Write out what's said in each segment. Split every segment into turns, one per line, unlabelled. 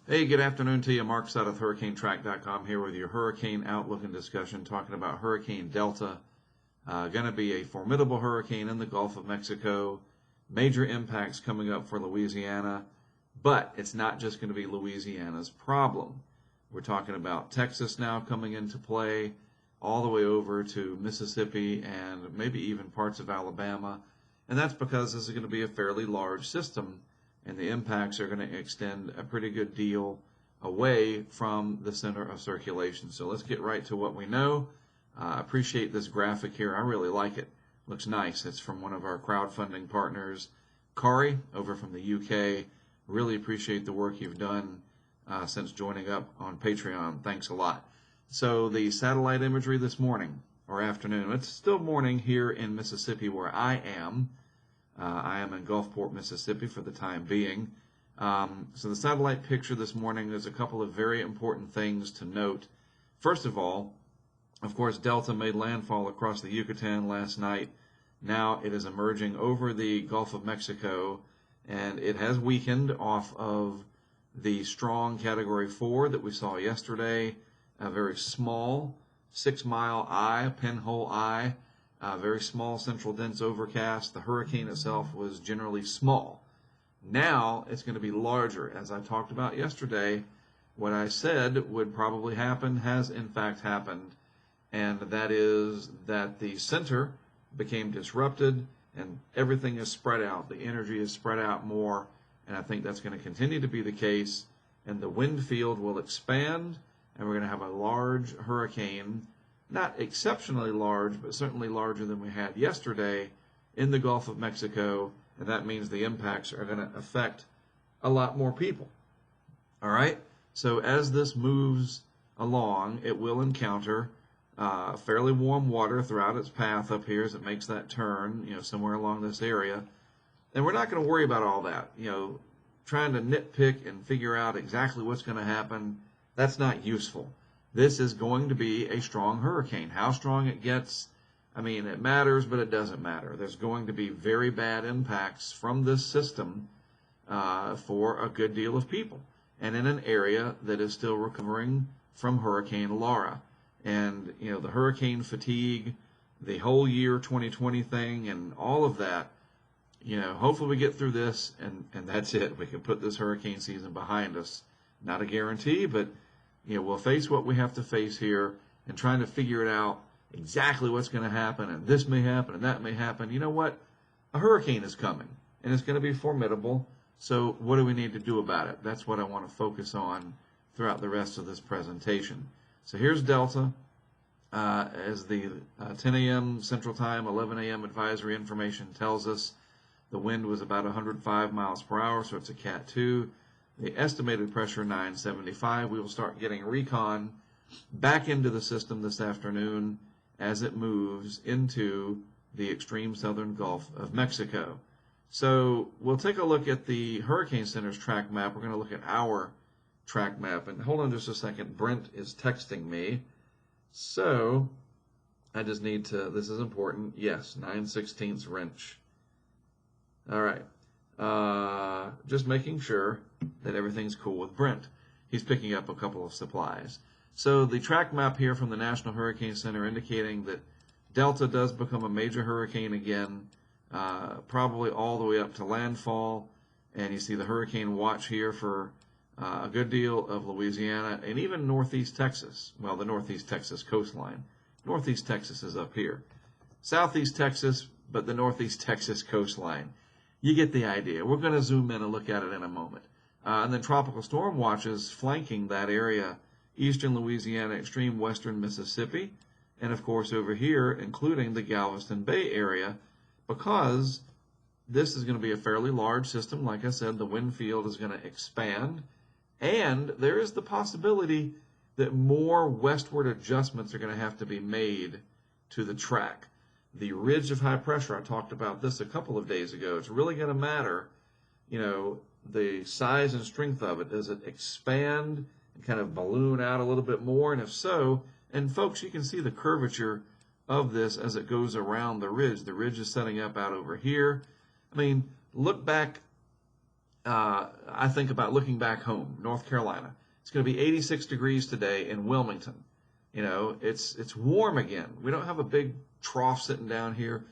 Hey, good afternoon to you. Mark Sudduth, HurricaneTrack.com here with your hurricane outlook and discussion, talking about Hurricane Delta. Going to be a formidable hurricane in the Gulf of Mexico. Major impacts coming up for Louisiana, but it's not just going to be Louisiana's problem. We're talking about Texas now coming into play, all the way over to Mississippi and maybe even parts of Alabama. And that's because this is going to be a fairly large system, and the impacts are going to extend a pretty good deal away from the center of circulation. So let's get right to what we know. I appreciate this graphic here. I really like it. Looks nice. It's from one of our crowdfunding partners, Kari, over from the UK. Really appreciate the work you've done since joining up on Patreon. Thanks a lot. So the satellite imagery this morning or afternoon, it's still morning here in Mississippi where I am. I am in Gulfport, Mississippi for the time being. So the satellite picture this morning, there's a couple of very important things to note. First of all, of course, Delta made landfall across the Yucatan last night. Now it is emerging over the Gulf of Mexico, and it has weakened off of the strong Category 4 that we saw yesterday. A very small 6-mile eye, pinhole eye. Very small central dense overcast. The hurricane itself was generally small. Now it's going to be larger. As I talked about yesterday, what I said would probably happen has in fact happened, and that is that the center became disrupted and everything is spread out. The energy is spread out more, and I think that's going to continue to be the case, and the wind field will expand, and we're going to have a large hurricane. Not exceptionally large, but certainly larger than we had yesterday in the Gulf of Mexico, and that means the impacts are going to affect a lot more people. All right? So as this moves along, it will encounter fairly warm water throughout its path up here as it makes that turn, somewhere along this area. And we're not going to worry about all that, trying to nitpick and figure out exactly what's going to happen. That's not useful. This is going to be a strong hurricane. How strong it gets, it matters, but it doesn't matter. There's going to be very bad impacts from this system for a good deal of people, and in an area that is still recovering from Hurricane Laura. And, the hurricane fatigue, the whole year 2020 thing, and all of that, hopefully we get through this, and that's it. We can put this hurricane season behind us. Not a guarantee, but we'll face what we have to face here, and trying to figure it out exactly what's going to happen, and this may happen, and that may happen. You know what? A hurricane is coming, and it's going to be formidable, so what do we need to do about it? That's what I want to focus on throughout the rest of this presentation. So here's Delta, as the 10 a.m. Central Time, 11 a.m. advisory information tells us. The wind was about 105 miles per hour, so it's a Cat 2. The estimated pressure 975. We will start getting recon back into the system this afternoon as it moves into the extreme southern Gulf of Mexico. So we'll take a look at the Hurricane Center's track map. We're going to look at our track map. And hold on just a second. Brent is texting me. So I just need to, this is important. Yes, 9/16 wrench. All right. Just making sure that everything's cool with Brent. He's picking up a couple of supplies. So the track map here from the National Hurricane Center indicating that Delta does become a major hurricane again, probably all the way up to landfall. And you see the hurricane watch here for a good deal of Louisiana and even northeast Texas. Well, the northeast Texas coastline. Northeast Texas is up here. Southeast Texas, but the northeast Texas coastline. You get the idea. We're going to zoom in and look at it in a moment. And then tropical storm watches flanking that area, eastern Louisiana, extreme western Mississippi, and of course over here, including the Galveston Bay area, because this is going to be a fairly large system. Like I said, the wind field is going to expand, and there is the possibility that more westward adjustments are going to have to be made to the track. The ridge of high pressure, I talked about this a couple of days ago. It's really going to matter, the size and strength of it. Does it expand and kind of balloon out a little bit more? And if so, and folks, you can see the curvature of this as it goes around the ridge. The ridge is setting up out over here. Look back I think about looking back home, North Carolina. It's going to be 86 degrees today in Wilmington. You know, it's warm again. We don't have a big trough sitting down here.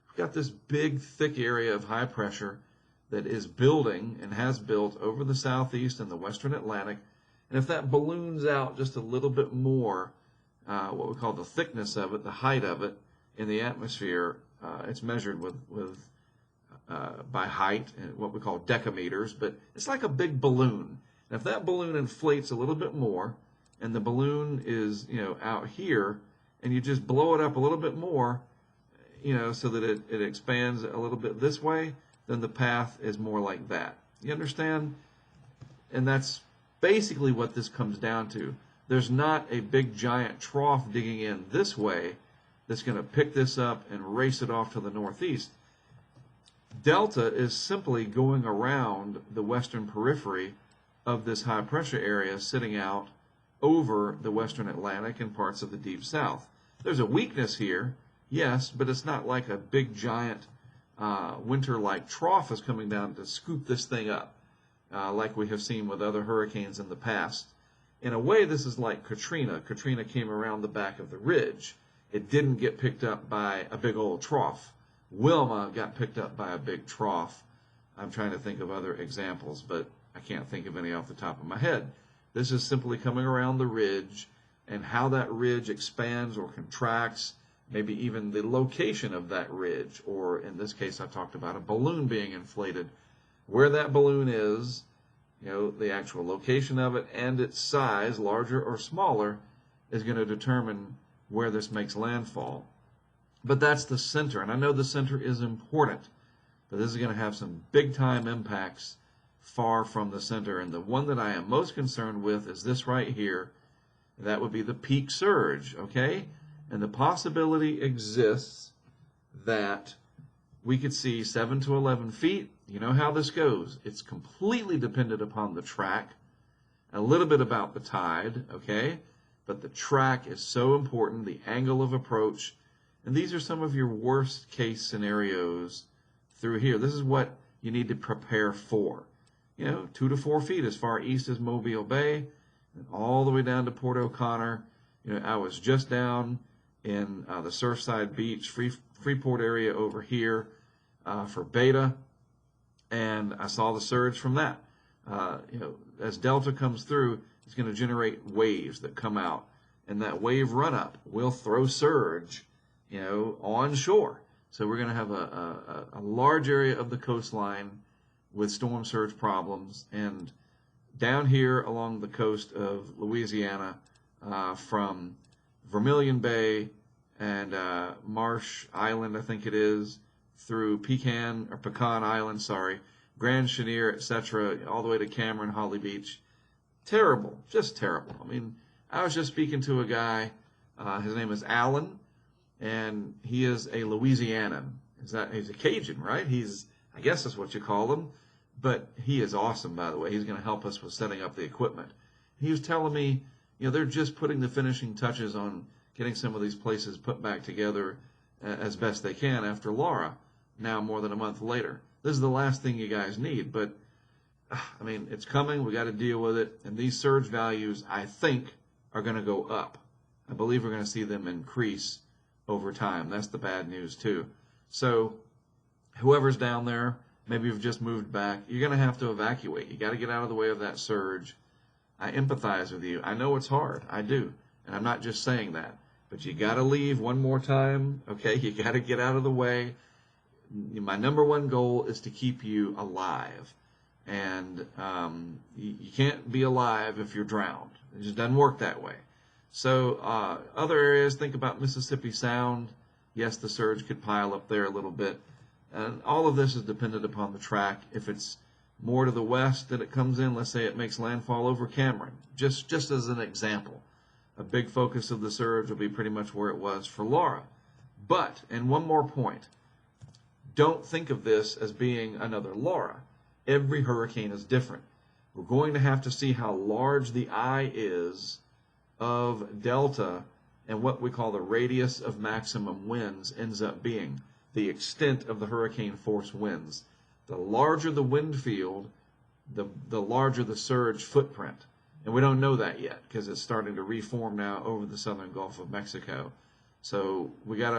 We've got this big, thick area of high pressure that is building and has built over the southeast and the western Atlantic. And if that balloons out just a little bit more, what we call the thickness of it, the height of it in the atmosphere, it's measured by height, what we call decameters, but it's like a big balloon. And if that balloon inflates a little bit more, and the balloon is, you know, out here, and you just blow it up a little bit more, you know, so that it expands a little bit this way, then the path is more like that. You understand? And that's basically what this comes down to. There's not a big giant trough digging in this way that's going to pick this up and race it off to the northeast. Delta is simply going around the western periphery of this high pressure area sitting out over the western Atlantic and parts of the deep south. There's a weakness here, yes, but it's not like a big giant winter-like trough is coming down to scoop this thing up, like we have seen with other hurricanes in the past. In a way, this is like Katrina. Katrina came around the back of the ridge. It didn't get picked up by a big old trough. Wilma got picked up by a big trough. I'm trying to think of other examples, but I can't think of any off the top of my head. This is simply coming around the ridge, and how that ridge expands or contracts, maybe even the location of that ridge, or in this case I talked about a balloon being inflated. Where that balloon is, you know, the actual location of it and its size, larger or smaller, is going to determine where this makes landfall. But that's the center, and I know the center is important, but this is going to have some big-time impacts far from the center. And the one that I am most concerned with is this right here. That would be the peak surge, okay? And the possibility exists that we could see 7 to 11 feet. You know how this goes. It's completely dependent upon the track, a little bit about the tide, okay? But the track is so important, the angle of approach. And these are some of your worst case scenarios through here. This is what you need to prepare for. You know, 2 to 4 feet as far east as Mobile Bay and all the way down to Port O'Connor. You know, I was just down in the Surfside Beach, Freeport area over here for Beta, and I saw the surge from that. You know, as Delta comes through, it's going to generate waves that come out, and that wave run-up will throw surge, you know, onshore. So we're going to have a large area of the coastline with storm surge problems, and down here along the coast of Louisiana, from Vermilion Bay and Marsh Island, I think it is, through Pecan Island, Grand Chenier, etc., all the way to Cameron, Holly Beach. Terrible, just terrible. I mean, I was just speaking to a guy, his name is Alan, and he is a Louisianan. He's a Cajun, right? I guess that's what you call him. But he is awesome, by the way. He's going to help us with setting up the equipment. He was telling me, you know, they're just putting the finishing touches on getting some of these places put back together as best they can after Laura, now more than a month later. This is the last thing you guys need, but, I mean, it's coming. We got to deal with it. And these surge values, I think, are going to go up. I believe we're going to see them increase over time. That's the bad news, too. So, whoever's down there, maybe you've just moved back, you're going to have to evacuate. You got to get out of the way of that surge. I empathize with you. I know it's hard. I do. And I'm not just saying that. But you got to leave one more time, okay? You got to get out of the way. My number one goal is to keep you alive. And you can't be alive if you're drowned. It just doesn't work that way. So other areas, think about Mississippi Sound. Yes, the surge could pile up there a little bit. And all of this is dependent upon the track. If it's more to the west that it comes in, let's say it makes landfall over Cameron, just as an example. A big focus of the surge will be pretty much where it was for Laura. But, and one more point, don't think of this as being another Laura. Every hurricane is different. We're going to have to see how large the eye is of Delta and what we call the radius of maximum winds ends up being, the extent of the hurricane force winds. The larger the wind field, the larger the surge footprint. And we don't know that yet because it's starting to reform now over the southern Gulf of Mexico. So we got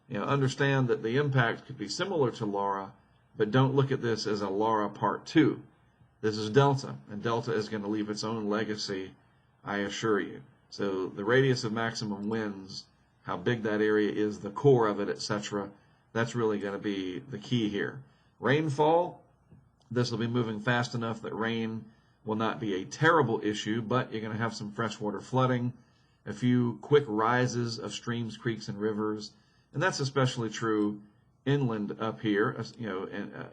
to understand that the impact could be similar to Laura, but don't look at this as a Laura Part 2. This is Delta, and Delta is going to leave its own legacy, I assure you. So the radius of maximum winds, how big that area is, the core of it, etc., that's really going to be the key here. Rainfall, this will be moving fast enough that rain will not be a terrible issue, but you're going to have some freshwater flooding, a few quick rises of streams, creeks, and rivers, and that's especially true inland up here,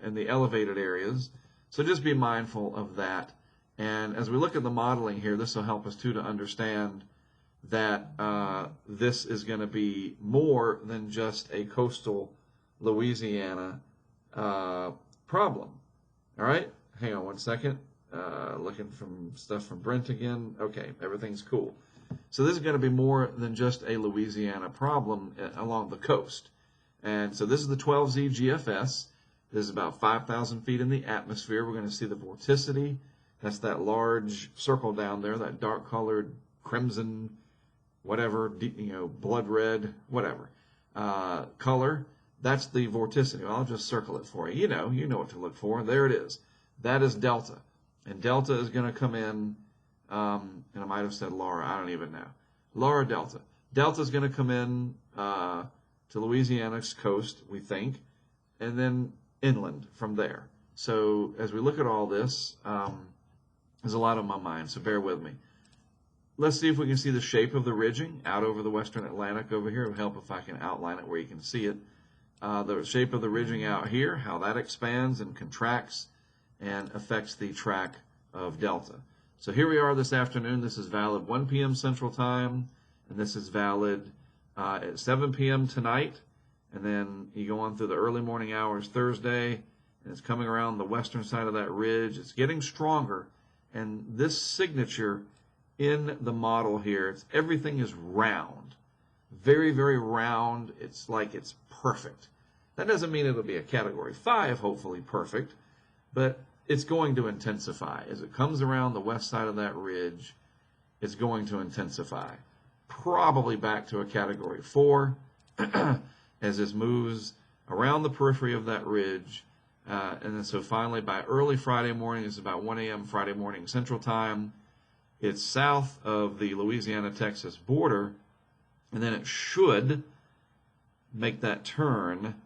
in the elevated areas. So just be mindful of that. And as we look at the modeling here, this will help us too to understand that this is going to be more than just a coastal Louisiana problem. All right, hang on one second. Looking from stuff from Brent again. Okay, everything's cool. So this is going to be more than just a Louisiana problem along the coast. And so this is the 12Z GFS. This is about 5,000 feet in the atmosphere. We're going to see the vorticity. That's that large circle down there, that dark-colored crimson, whatever, blood red, whatever color. That's the vorticity. I'll just circle it for you. You know what to look for. There it is. That is Delta. And Delta is going to come in, and I might have said Laura. I don't even know. Laura Delta. Delta is going to come in to Louisiana's coast, we think, and then inland from there. So as we look at all this, there's a lot on my mind, so bear with me. Let's see if we can see the shape of the ridging out over the western Atlantic over here. It would help if I can outline it where you can see it. The shape of the ridging out here, how that expands and contracts and affects the track of Delta. So here we are this afternoon. This is valid 1 p.m. Central Time, and this is valid at 7 p.m. tonight. And then you go on through the early morning hours Thursday, and it's coming around the western side of that ridge. It's getting stronger, and this signature in the model here, everything is round. Very, very round. It's like it's perfect. That doesn't mean it'll be a Category 5, hopefully perfect, but it's going to intensify. As it comes around the west side of that ridge, it's going to intensify. Probably back to a Category 4 as this moves around the periphery of that ridge. And then so finally by early Friday morning, it's about 1 a.m. Friday morning Central Time, it's south of the Louisiana-Texas border, and then it should make that turn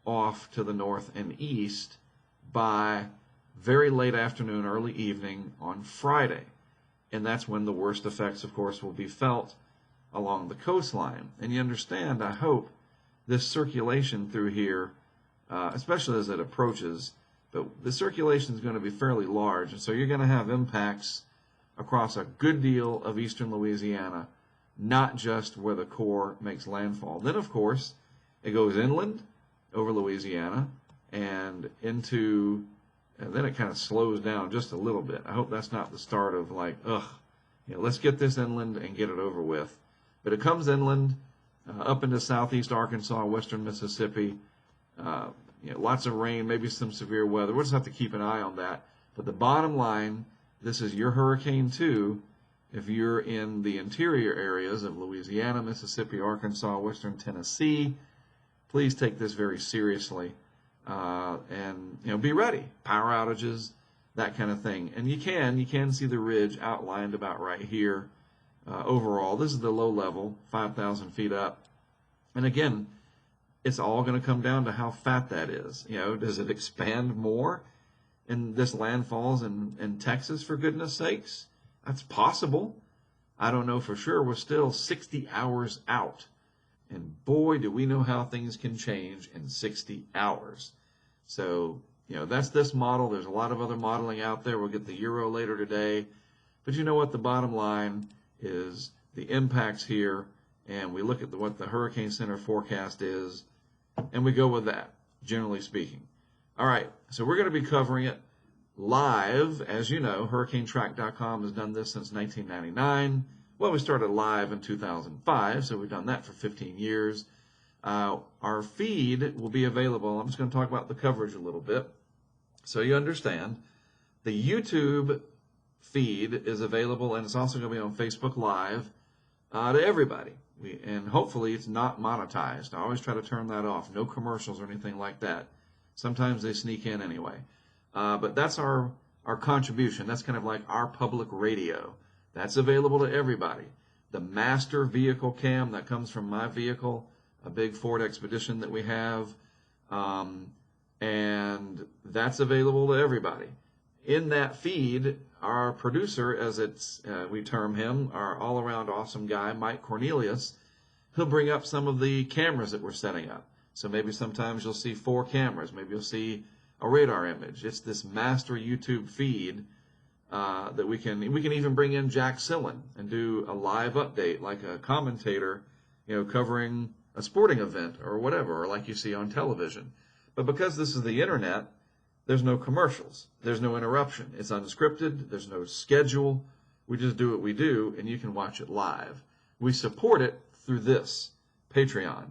off to the north and east by very late afternoon, early evening on Friday. And that's when the worst effects, of course, will be felt along the coastline. And you understand, I hope, this circulation through here, especially as it approaches, but the circulation is going to be fairly large, and so you're going to have impacts across a good deal of eastern Louisiana, not just where the core makes landfall. Then, of course, it goes inland over Louisiana and into, and then it kind of slows down just a little bit. I hope that's not the start of like, let's get this inland and get it over with. But it comes inland up into southeast Arkansas, western Mississippi. Lots of rain, maybe some severe weather. We'll just have to keep an eye on that. But the bottom line, this is your hurricane too. If you're in the interior areas of Louisiana, Mississippi, Arkansas, western Tennessee, please take this very seriously. And be ready. Power outages, that kind of thing. And you can see the ridge outlined about right here. Overall, this is the low level, 5,000 feet up. And again, it's all going to come down to how fat that is. Does it expand more in this landfalls in Texas, for goodness sakes? That's possible. I don't know for sure. We're still 60 hours out. And boy, do we know how things can change in 60 hours. So, that's this model. There's a lot of other modeling out there. We'll get the Euro later today. But you know what? The bottom line is the impacts here, and we look at what the Hurricane Center forecast is, and we go with that, generally speaking. All right, so we're going to be covering it live. As you know, HurricaneTrack.com has done this since 1999. Well, we started live in 2005, so we've done that for 15 years. Our feed will be available. I'm just going to talk about the coverage a little bit so you understand. The YouTube feed is available, and it's also going to be on Facebook Live to everybody. And hopefully it's not monetized. I always try to turn that off. No commercials or anything like that. Sometimes they sneak in anyway. But that's our contribution. That's kind of like our public radio. That's available to everybody. The master vehicle cam that comes from my vehicle, a big Ford Expedition that we have, and that's available to everybody. In that feed, our producer, as we term him, our all-around awesome guy, Mike Cornelius, he'll bring up some of the cameras that we're setting up. So maybe sometimes you'll see 4 cameras. Maybe you'll see a radar image. It's this master YouTube feed that we can even bring in Jack Sillen and do a live update, like a commentator, covering a sporting event or whatever, or like you see on television. But because this is the internet, there's no commercials. There's no interruption. It's unscripted. There's no schedule. We just do what we do, and you can watch it live. We support it through this, Patreon.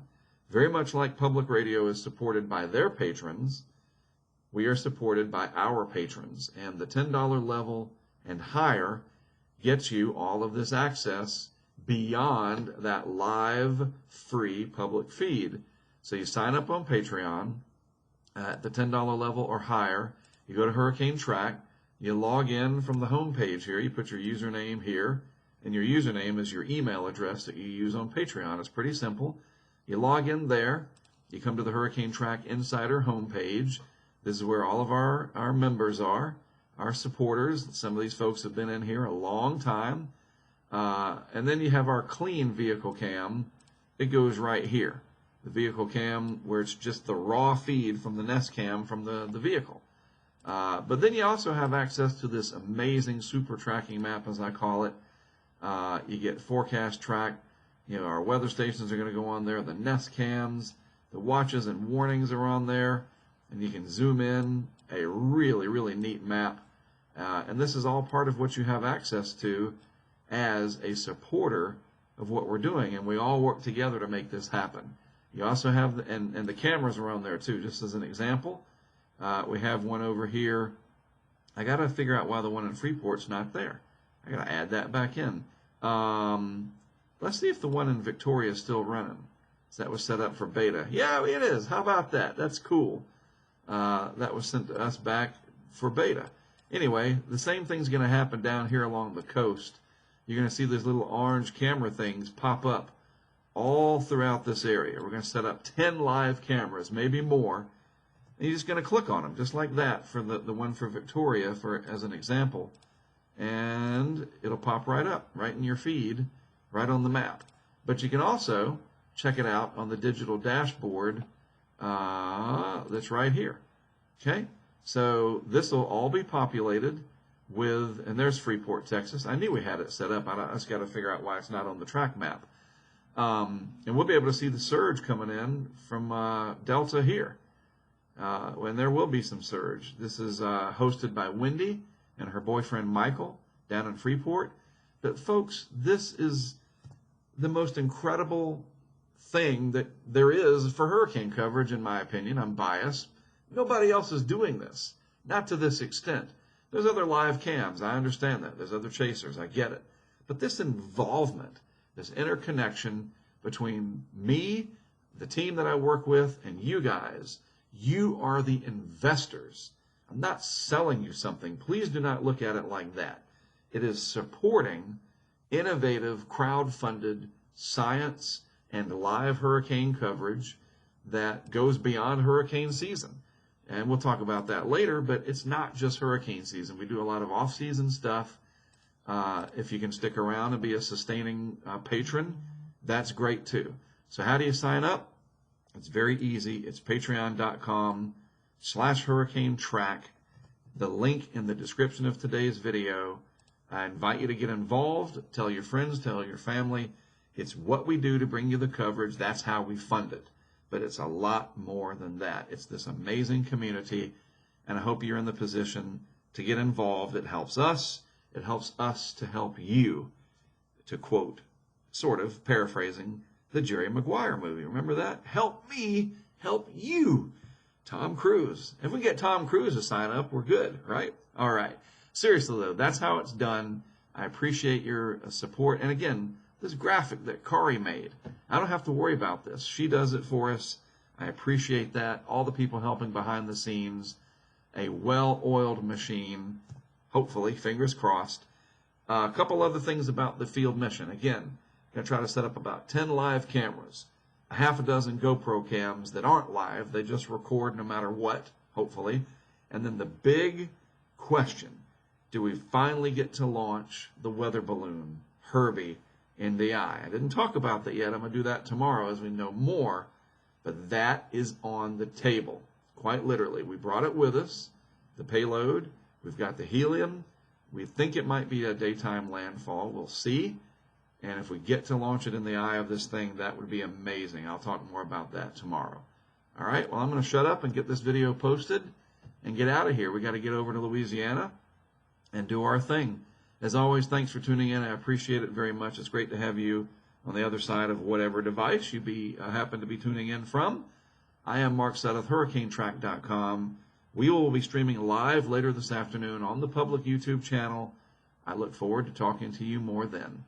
Very much like public radio is supported by their patrons, we are supported by our patrons. And the $10 level and higher gets you all of this access beyond that live, free public feed. So you sign up on Patreon at the $10 level or higher. You go to Hurricane Track. You log in from the home page here. You put your username here, and your username is your email address that you use on Patreon. It's pretty simple. You log in there. You come to the Hurricane Track Insider homepage. This is where all of our members are, our supporters. Some of these folks have been in here a long time. And then you have our clean vehicle cam. It goes right here. The vehicle cam, where it's just the raw feed from the Nest Cam from the vehicle. But then you also have access to this amazing super tracking map, as I call it. You get forecast track. Our weather stations are going to go on there. The Nest Cams, the watches and warnings are on there. And you can zoom in. A really, really neat map. And this is all part of what you have access to as a supporter of what we're doing. And we all work together to make this happen. You also have, and the cameras are on there too, just as an example. We have one over here. I got to figure out why the one in Freeport's not there. I got to add that back in. Let's see if the one in Victoria is still running. So that was set up for beta. Yeah, it is. How about that? That's cool. That was sent to us back for beta. Anyway, the same thing's going to happen down here along the coast. You're going to see these little orange camera things pop up all throughout this area. We're going to set up 10 live cameras, maybe more. And you're just going to click on them, just like that, for the one for Victoria, as an example. And it'll pop right up, right in your feed, right on the map. But you can also check it out on the digital dashboard that's right here. Okay? So this will all be populated with, and there's Freeport, Texas. I knew we had it set up. I just got to figure out why it's not on the track map. And we'll be able to see the surge coming in from Delta here. And there will be some surge. This is hosted by Wendy and her boyfriend Michael down in Freeport. But folks, this is the most incredible thing that there is for hurricane coverage, in my opinion. I'm biased. Nobody else is doing this, not to this extent. There's other live cams. I understand that. There's other chasers. I get it. But this involvement, this interconnection between me, the team that I work with, and you guys, you are the investors. I'm not selling you something. Please do not look at it like that. It is supporting innovative, crowd-funded science and live hurricane coverage that goes beyond hurricane season. And we'll talk about that later, but it's not just hurricane season. We do a lot of off-season stuff. If you can stick around and be a sustaining patron, that's great too. So how do you sign up? It's very easy. It's patreon.com/hurricane track. The link in the description of today's video. I invite you to get involved. Tell your friends, tell your family. It's what we do to bring you the coverage. That's how we fund it. But it's a lot more than that. It's this amazing community, and I hope you're in the position to get involved. It helps us. It helps us to help you, to quote, sort of paraphrasing the Jerry Maguire movie. Remember that? Help me, help you. Tom Cruise. If we get Tom Cruise to sign up, we're good, right? All right. Seriously, though, that's how it's done. I appreciate your support. And again, this graphic that Kari made, I don't have to worry about this. She does it for us. I appreciate that. All the people helping behind the scenes. A well-oiled machine, hopefully, fingers crossed. A couple other things about the field mission. Again, going to try to set up about 10 live cameras, a half a dozen GoPro cams that aren't live. They just record no matter what, hopefully. And then the big question, do we finally get to launch the weather balloon, Herbie, in the eye? I didn't talk about that yet. I'm going to do that tomorrow as we know more. But that is on the table, quite literally. We brought it with us, the payload. We've got the helium. We think it might be a daytime landfall. We'll see. And if we get to launch it in the eye of this thing, that would be amazing. I'll talk more about that tomorrow. All right, well, I'm going to shut up and get this video posted and get out of here. We got to get over to Louisiana and do our thing. As always, thanks for tuning in. I appreciate it very much. It's great to have you on the other side of whatever device you happen to be tuning in from. I am Mark Sudduth, HurricaneTrack.com. We will be streaming live later this afternoon on the public YouTube channel. I look forward to talking to you more then.